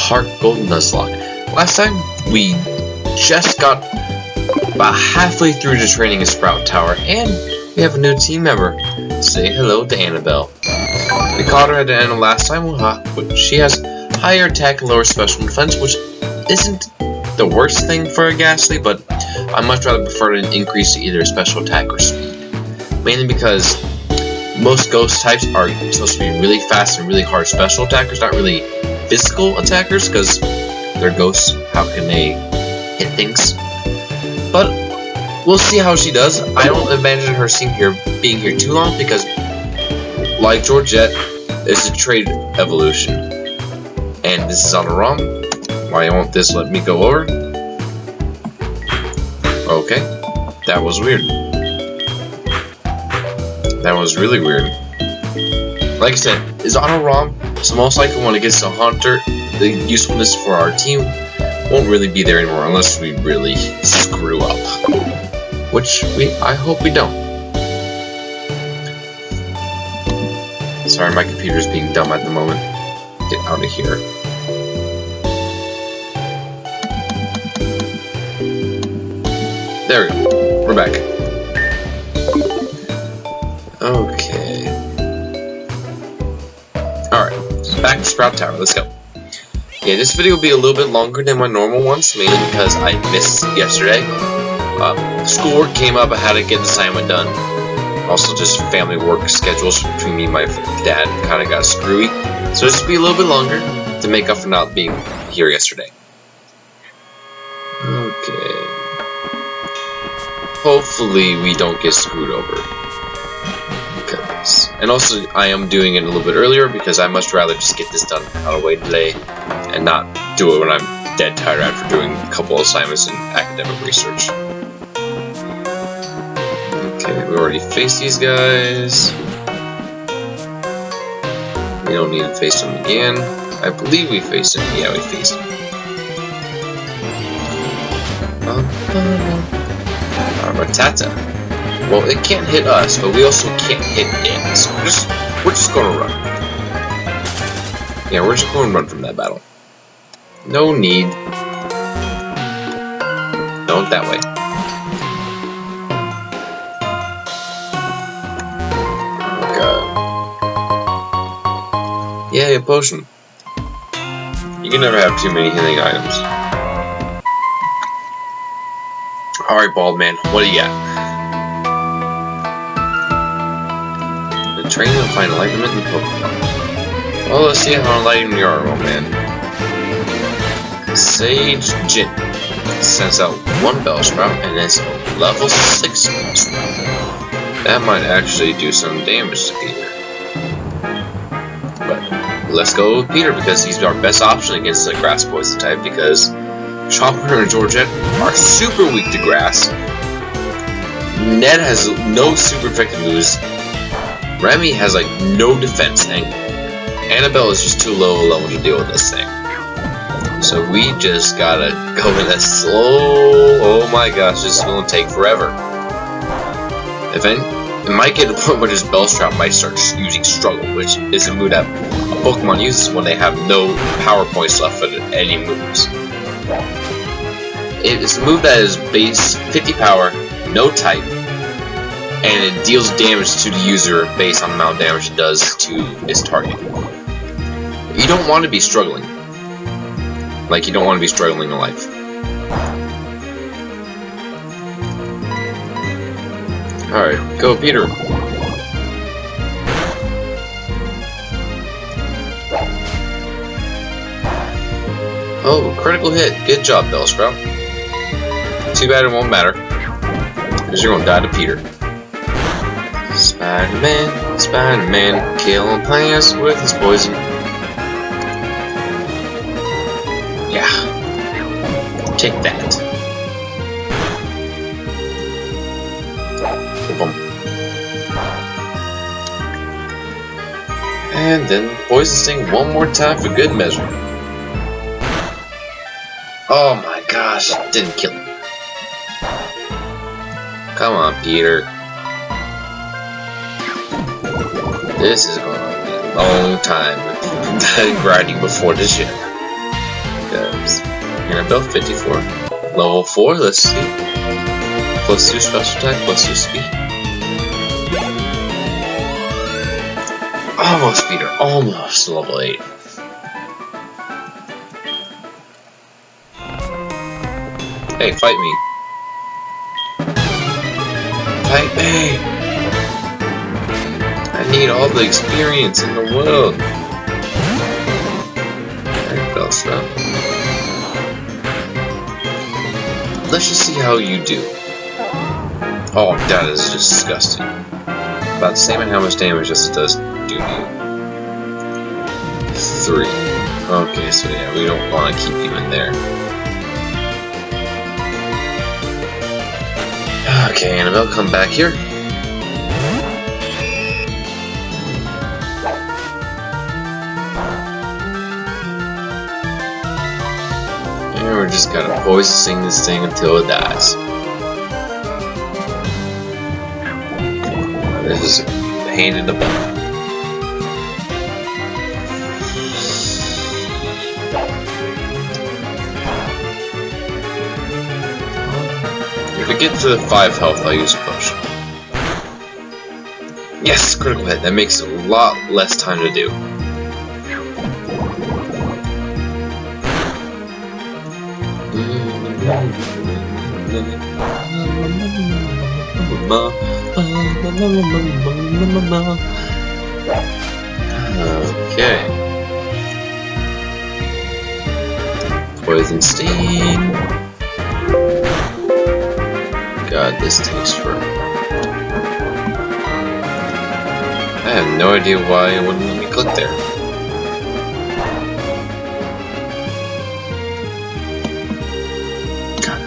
HeartGold Nuzlocke. Last time, we just got about halfway through the training in Sprout Tower, and we have a new team member. Say hello to Annabelle. We caught her at the end of last time. She has higher attack and lower special defense, which isn't the worst thing for a Ghastly, but I much rather prefer an increase to either special attack or speed. Mainly because most ghost types are supposed to be really fast and really hard special attackers, not really physical attackers, because they're ghosts. How can they hit things? But we'll see how she does. I don't imagine her being here too long, because like Georgette, it's a trade evolution. And this is on a ROM. Why won't this let me go over? Okay, that was weird. That was really weird. Like I said, it's on a ROM, so most likely when it gets to Hunter, the usefulness for our team won't really be there anymore unless we really screw up. Which I hope we don't. Sorry, my computer's being dumb at the moment. Get out of here. There we go. We're back. Okay. Alright. Back to Sprout Tower. Let's go. Yeah, this video will be a little bit longer than my normal ones, mainly because I missed yesterday. Schoolwork came up. I had to get the assignment done. Also, just family work schedules between me and my dad kind of got screwy. So this will be a little bit longer to make up for not being here yesterday. Okay. Hopefully we don't get screwed over. And also, I am doing it a little bit earlier because I much rather just get this done out of the way today and not do it when I'm dead tired after doing a couple of assignments and academic research. Okay, we already faced these guys. We don't need to face them again. I believe we faced them. Yeah, we faced them. Rattata. Well, it can't hit us, but we also can't hit it. So we're just gonna run. Yeah, we're just gonna run from that battle. No need. No, that way. Oh god. Yay, a potion. You can never have too many healing items. Alright, bald man, what do you got? Train and find enlightenment in Pokemon. Well, let's see how enlightened you are, old man. Sage Jin sends out one Bellsprout, and it's a level 6 Bellsprout. That might actually do some damage to Peter. But let's go with Peter because he's our best option against the Grass Poison type, because Chopper and Georgette are super weak to grass. Ned has no super effective moves. Remy has like no defense, and Annabelle is just too low a level to deal with this thing. So we just gotta go in a slow. Oh my gosh, this is gonna take forever. It might get to the point where this Bellsprout might start using Struggle, which is a move that a Pokemon uses when they have no power points left for any moves. It's a move that is base 50 power, no type, and it deals damage to the user based on the amount of damage it does to its target. You don't want to be struggling. Like, you don't want to be struggling in life. Alright, go Peter. Oh, critical hit. Good job, Bellsprout. Too bad it won't matter, because you're gonna die to Peter. Spider-Man, Spider-Man, killing plants with his poison. Yeah. Take that. And then poison sting one more time for good measure. Oh my gosh, didn't kill him. Come on, Peter. This is going to be a long time grinding before this shit. Because Annabelle 54. Level 4, let's see. Plus 2 special attack, plus 2 speed. Almost beat her, almost level 8. Hey, fight me. Fight me! I need all the experience in the world. Annabelle, stop. Let's just see how you do. Oh, that is just disgusting. About the same how much damage as it does do you. 3. Okay, so yeah, we don't want to keep you in there. Okay, Annabelle, come back here. And we're just gonna poison this thing until it dies. This is a pain in the butt. If we get to 5 health, I'll use a potion. Yes, critical hit. That makes a lot less time to do. Okay. Poison Sting. God, this takes forever. I have no idea why it wouldn't let me click there. God,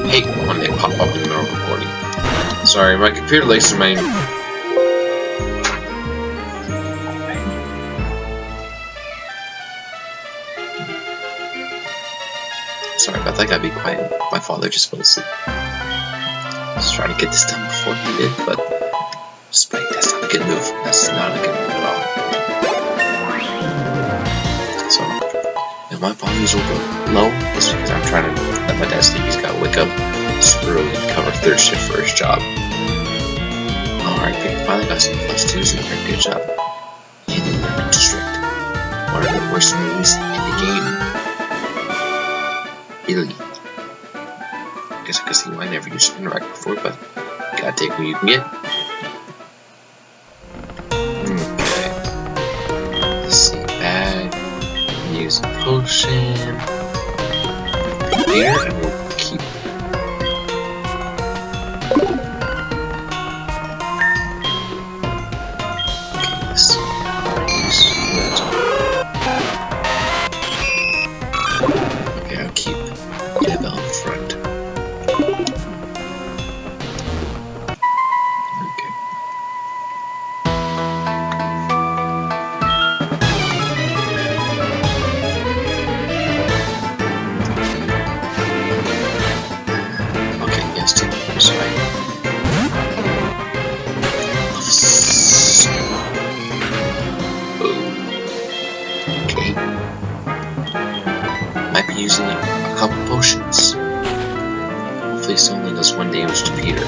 I hate when they pop up in the middle of recording. Sorry, my computer likes to remain. Sorry about that, I gotta be quiet. My father just fell asleep. Just trying to get this done before he did, but despite that's not a good move. That's not a good move at all. So, if my volume's low, it's because I'm trying to let my dad sleep. He's got to wake up super early and cover 3rd shift for his job. Alright, we finally got some plus 2s in here. Good job. Hidden District. One of the worst moves in the game. Really. I guess I could see why I never used to interact before, but gotta take what you can get. Okay. Let's see, bag. Use a potion. Here, and we'll keep. Okay, let's see. Okay, I'll keep Annabelle in front. Might be using a couple potions. Hopefully this only does 1 damage to Peter.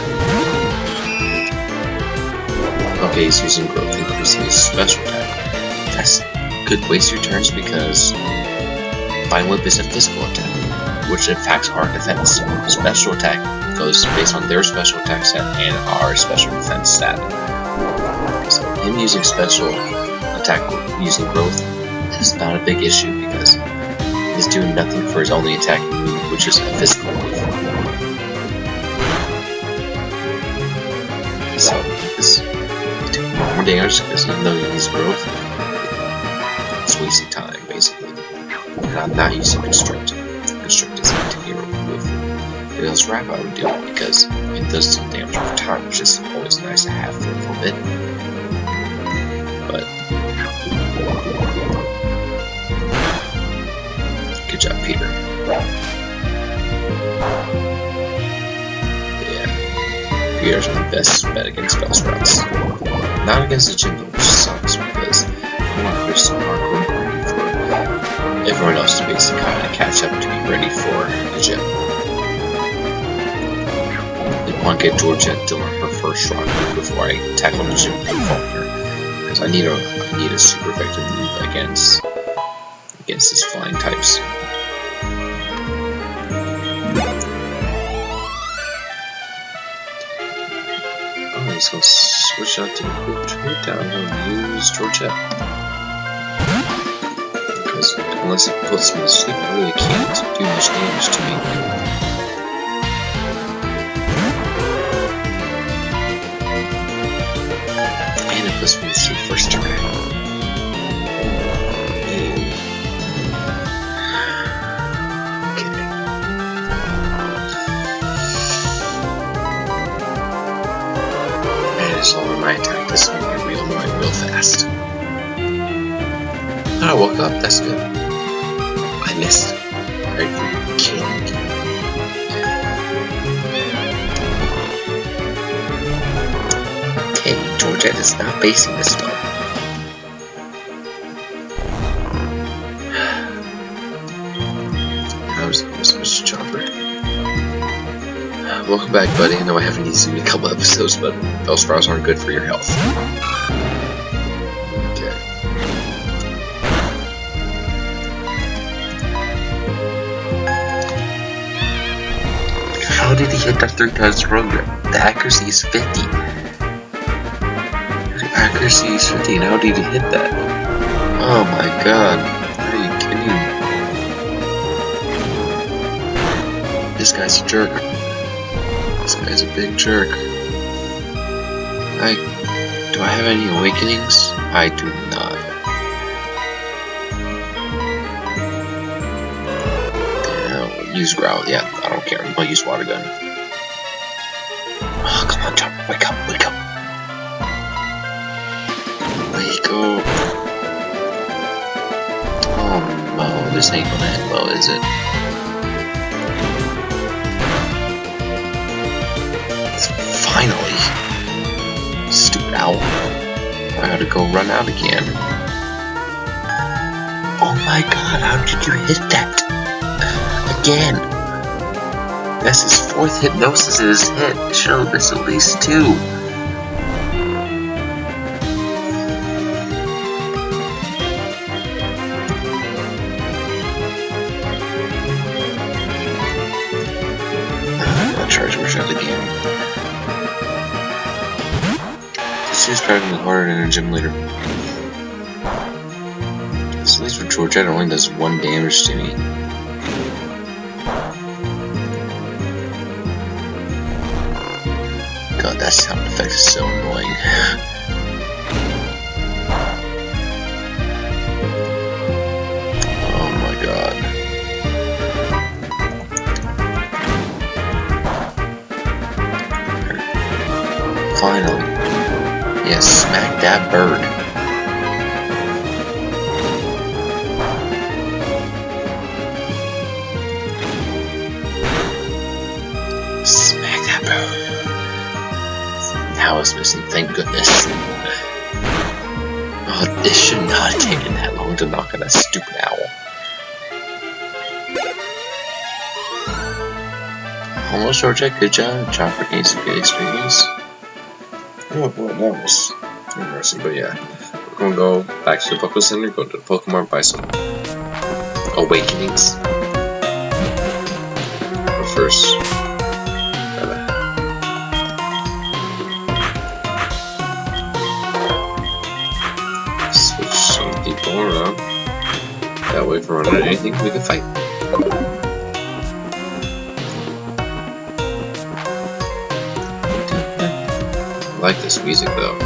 Okay, he's using growth, increasing his special attack. That's good waste your turns because Vine Whip is a physical attack, which impacts our defense. Special attack goes based on their special attack stat and our special defense stat. So him using special attack using growth is not a big issue because he's doing nothing for his only attack move, which is a physical move. So he's doing more damage because even though he uses growth, it's wasting time basically. And I'm not using Constrict. Constrict is not a hero move. If it was Wrap, I would do it because it does some damage over time, which is always nice to have for a little bit. But good job, Peter. Yeah, Peter's my best bet against spell sprouts. Not against the gym, which sucks because I want to push some hardcore grinding for if a everyone else to basically kind of catch up to be ready for the gym. I want to get Georgia to learn her first rock move before I tackle the gym and fall her, because I need a super effective move against his flying types. Oh, he's gonna switch out to HootHoot. I'm gonna use Georgette. Because unless it puts me to sleep, I really can't do much damage to me. And it puts me to sleep first turn. Lower my attack, this is going to get real annoying real fast. I woke up, that's good. I missed. Are you kidding me? Okay, Georgette is not basing this spell. How's Mr. Chopper? Welcome back, buddy. I know I haven't used you in a couple episodes, but those sprouts aren't good for your health. Okay. How did he hit that 3 times in a row? The accuracy is 50. The accuracy is 50, and how did he hit that? Oh my god. Are you kidding me? This guy's a jerk. This guy's a big jerk. Do I have any awakenings? I do not. Yeah, use growl. Yeah, I don't care. I'll use water gun. Oh, come on, Chopper. Wake up, wake up. Wake up. Oh no, this ain't gonna end well, is it? Finally! Stupid owl. I had to go run out again. Oh my god, how did you hit that? Again! That's his 4th hypnosis in his hit. Should have missed at least 2. I'll charge my shot again. She's driving me harder than a gym leader. At least for Georgette, it only does 1 damage to me. God, that sound effect is so annoying. Oh my god. Finally. Yes, smack that bird. Smack that bird. Now it's missing, thank goodness. Oh, this should not have taken that long to knock out that stupid owl. Almost, Georgette, good job. Chopper gained some good experience. Oh boy, that was interesting, but yeah. We're gonna go back to the Pokemon Center, go to the Pokemon, buy some awakenings. But first, switch some people around. That way, if we're running anything, we can fight. I like this music though.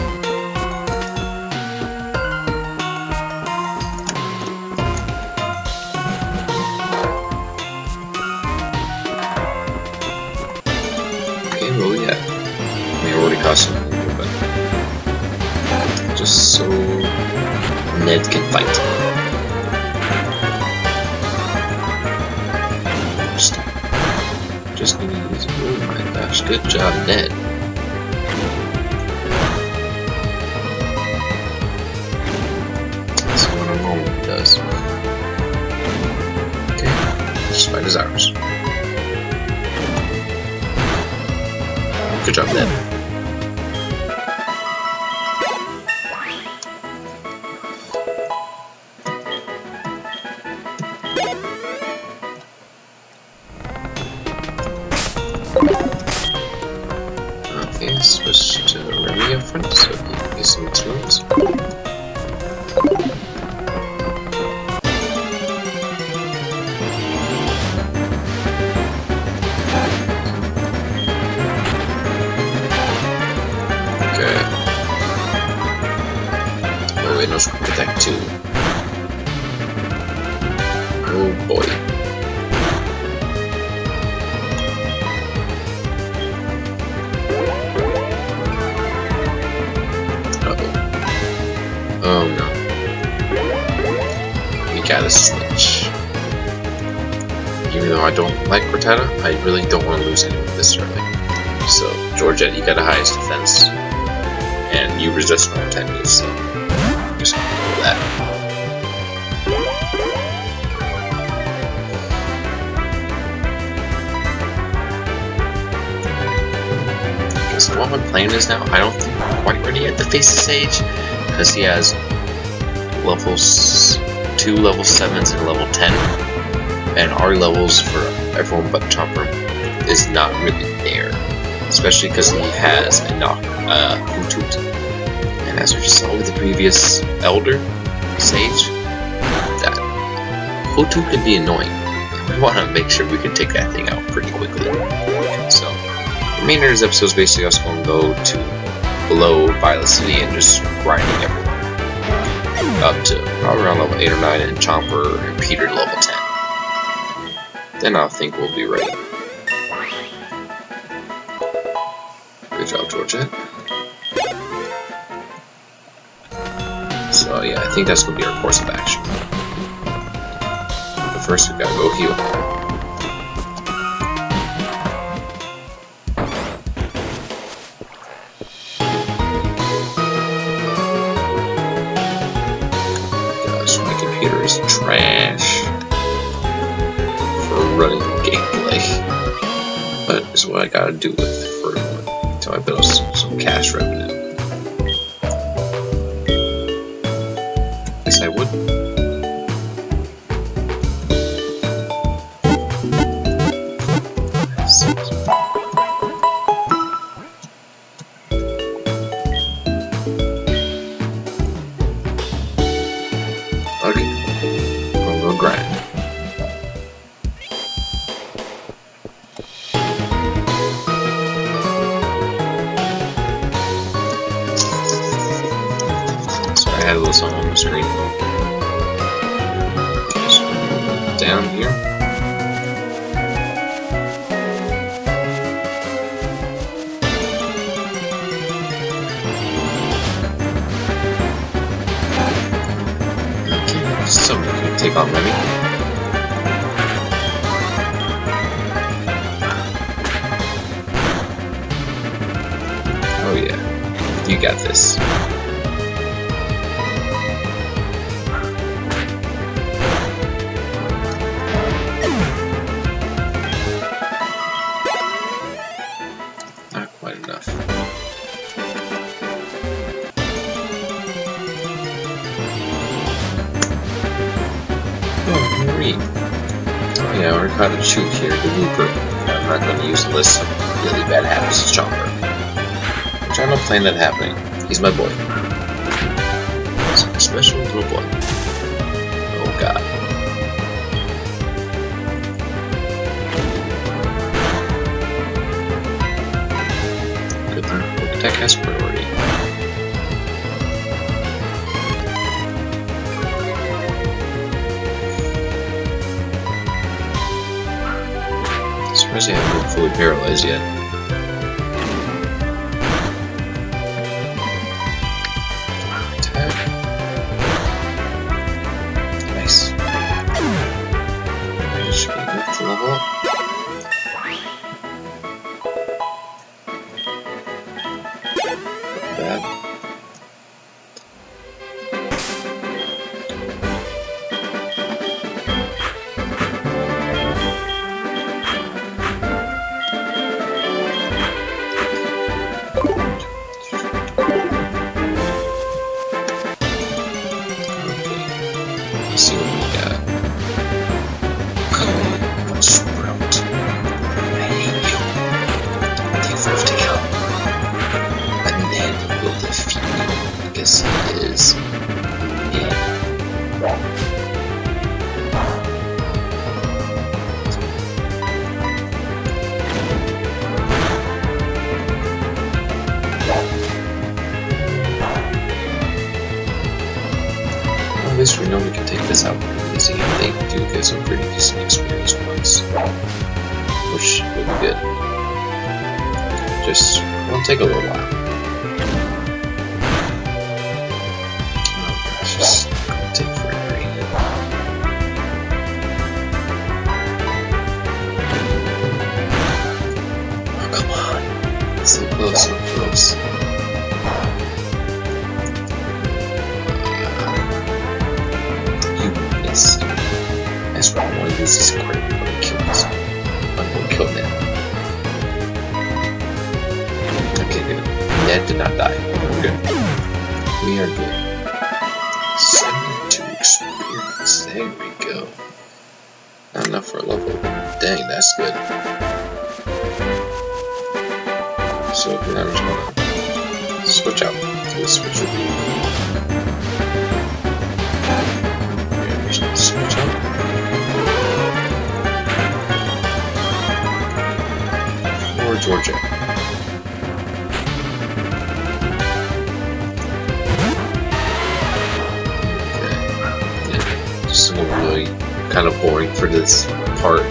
Okay, well yeah. We already caught some people, but just so Ned can fight. Just gonna use it. Oh my gosh, good job, Ned. Does. This fight is ours. Good job, Ned. Okay, switch to Remy up front so he can get some tunes. Attack 2. Oh boy. Uh-oh. Oh no. We gotta switch. Even though I don't like Cortana, I really don't want to lose anyone this early. So, Georgette, you got the highest defense. And you resist normal attack moves, so just gonna do that. Okay, so what my plan is now, I don't think I'm quite ready yet to face the Sage, because he has levels 2 level 7s and level 10, and our levels for everyone but Chomper is not really there, especially because he has a HootHoot. And as we saw with the previous Elder Sage, that HootHoot can be annoying. We want to make sure we can take that thing out pretty quickly. So, the remainder of this episode is basically us going to go to below Violet City and just grinding everyone up to probably around level 8 or 9, and Chomper and Peter to level 10. Then I think we'll be ready. Good job, Georgette. So yeah, I think that's going to be our course of action. But first we gotta go heal. Gosh, my computer is trash for running gameplay. But it's what I gotta do with it for until I build some cash revenue. I would. Okay, I'm gonna grind. Sorry, I had a little something on the screen. Down here. Okay, somebody can take on Remy. Oh yeah, you got this. Oh yeah, we're kind of shoot here, the Looper. I'm not going to use the list of really bad habits of Chomper. Which I don't plan that happening. He's my boy. He's my special little boy. Oh god. Good thing Quick Attack has priority. I haven't been fully paralyzed yet. Attack. Nice. I just should be able to level up. Bad. see what we got. Come on, Sprout. I hate you. Take 5 to kill. But Ned will defeat you because he is Ned. At least we know we can take this out pretty easy, and they do get some pretty decent experience points, which would be good. Just won't take a little while. Oh gosh, it's gonna take forever. Oh come on, so close, so close. That's why one of these is great. I'm gonna kill this. I'm gonna kill Ned. Okay, good. Ned did not die. We're good. We are good. 72 experience. There we go. Not enough for a level. Dang, that's good. So now I'm just gonna switch out. So switch with you. Switch out. Or Georgia. Okay. Yeah, just really kind of boring for this part.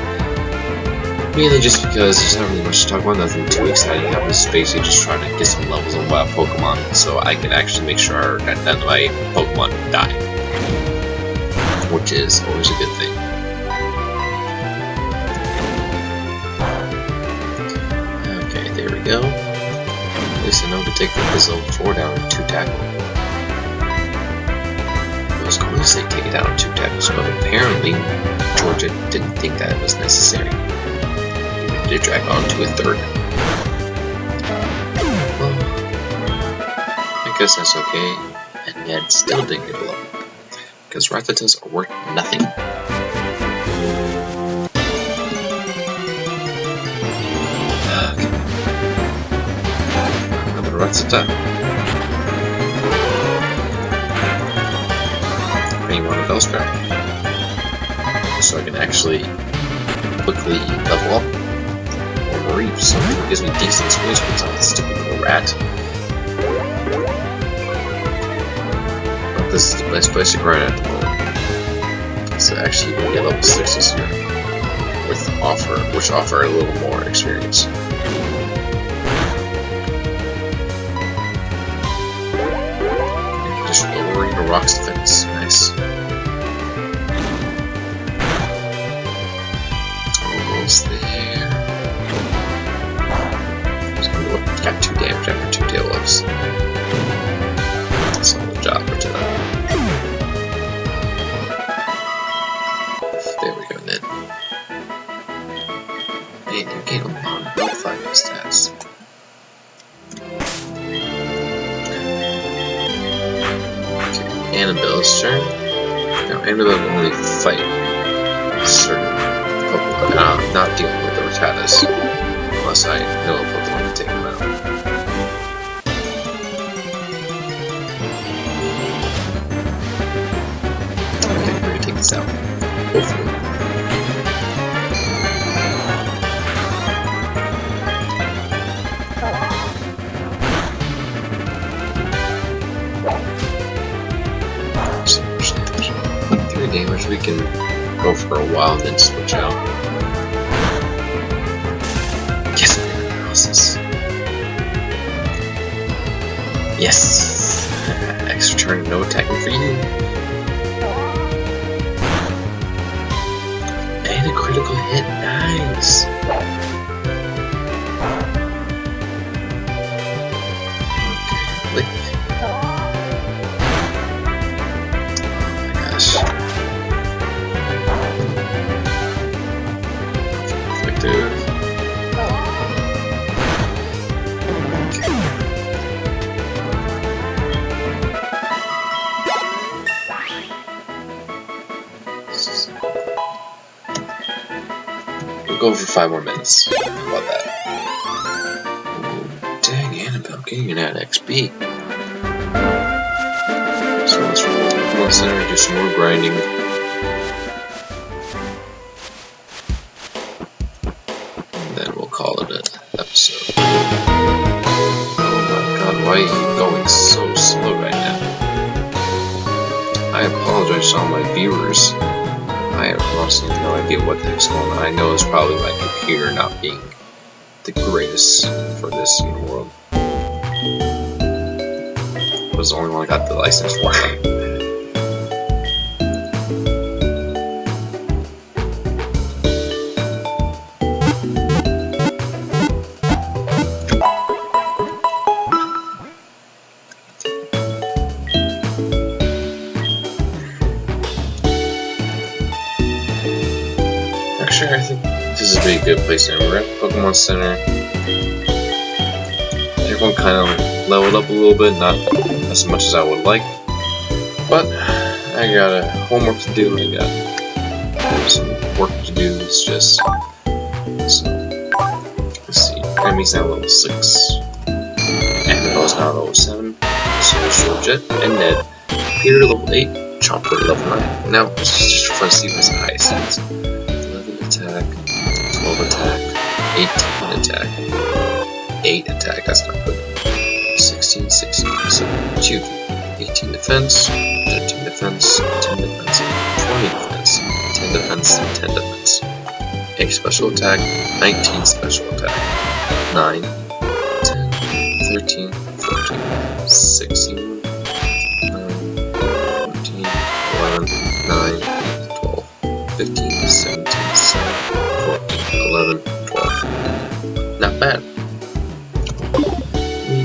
Mainly just because there's not really much to talk about, nothing too exciting happens. Basically just trying to get some levels on wild Pokemon so I can actually make sure that none of my Pokemon die. Which is always a good thing. Okay, there we go. At least I know to take this level 4 down with 2 tackle. I was going to say take it down with 2 tackles, but apparently Georgia didn't think that it was necessary. He did drag on to a 3rd. Well, I guess that's okay. And Ned still didn't get a level. Because Rattatas are worth nothing. Okay. Another Rattata. And you want a Bellsprout. So I can actually quickly level up. Or Reef, so it gives me decent experience points on this stupid little rat. This is the best place to grind at the moment. So actually we're gonna get level 6 this year. Which offer a little more experience. Just lowering the rock's defense. Nice. Almost there. Just gonna look, got 2 damage after 2 tail ups. That's a little job for tonight. There we go, Ned. Man, you gain a lot of health on those stats. Okay, Annabelle's turn. Now, Annabelle will only fight certain Pokemon, not dealing with the Rattatas, unless I know a Pokemon to take them out. Okay, we're gonna take this out. Hopefully. So much damage. 3 damage, we can go for a while and then switch out. Yes, analysis. Yes! Extra turn, no attacking for you. And a critical hit, nice! Okay, lick. Oh my gosh. Effective. I'll go for 5 more minutes. How about that? Ooh, dang, Annabelle, getting an XP. So let's roll the Pokemon Center, do some more grinding. And then we'll call it an episode. Oh my god, why are you going so slow right now? I apologize to all my viewers. I have honestly no idea what the heck's going on. I know it's probably my computer not being the greatest for this in the world. It was the only one I got the license for. Actually, I think this is a pretty good place. And we're at Pokemon Center. Everyone kind of leveled up a little bit, not as much as I would like, but I got homework to do. I got some work to do. It's just so. Let's see. Enemy's now level 6. Annabelle's now level 7. So Jet and Ned. Peter level 8. Chomper level 9. Now it's just for fun to see what's the highest stats. Attack, 12 attack, 18 attack, 8 attack, that's not good, 16, 16, 17, 18 defense, 13 defense, 10 defense, 20 defense, 10 defense, 10 defense, 8 special attack, 19 special attack, 9, 10, 13, 14, 16, 9, 14, 11, 9, 12, 15, 17, 11, 12. Not bad.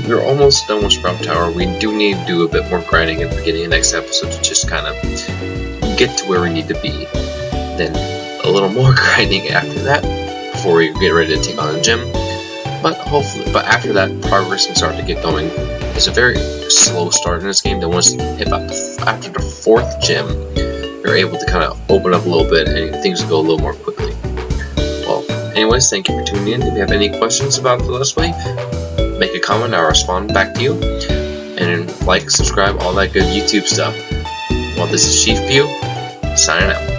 We're almost done with Sprout Tower. We do need to do a bit more grinding at the beginning of the next episode to just kind of get to where we need to be. Then a little more grinding after that before we get ready to take on the gym. But after that, progress can start to get going. It's a very slow start in this game. Then once you hit up after the 4th gym, you're able to kind of open up a little bit and things will go a little more quickly. Anyways, thank you for tuning in. If you have any questions about the Let's Play, make a comment, I'll respond back to you. And like, subscribe, all that good YouTube stuff. Well, this is Chief View, signing out.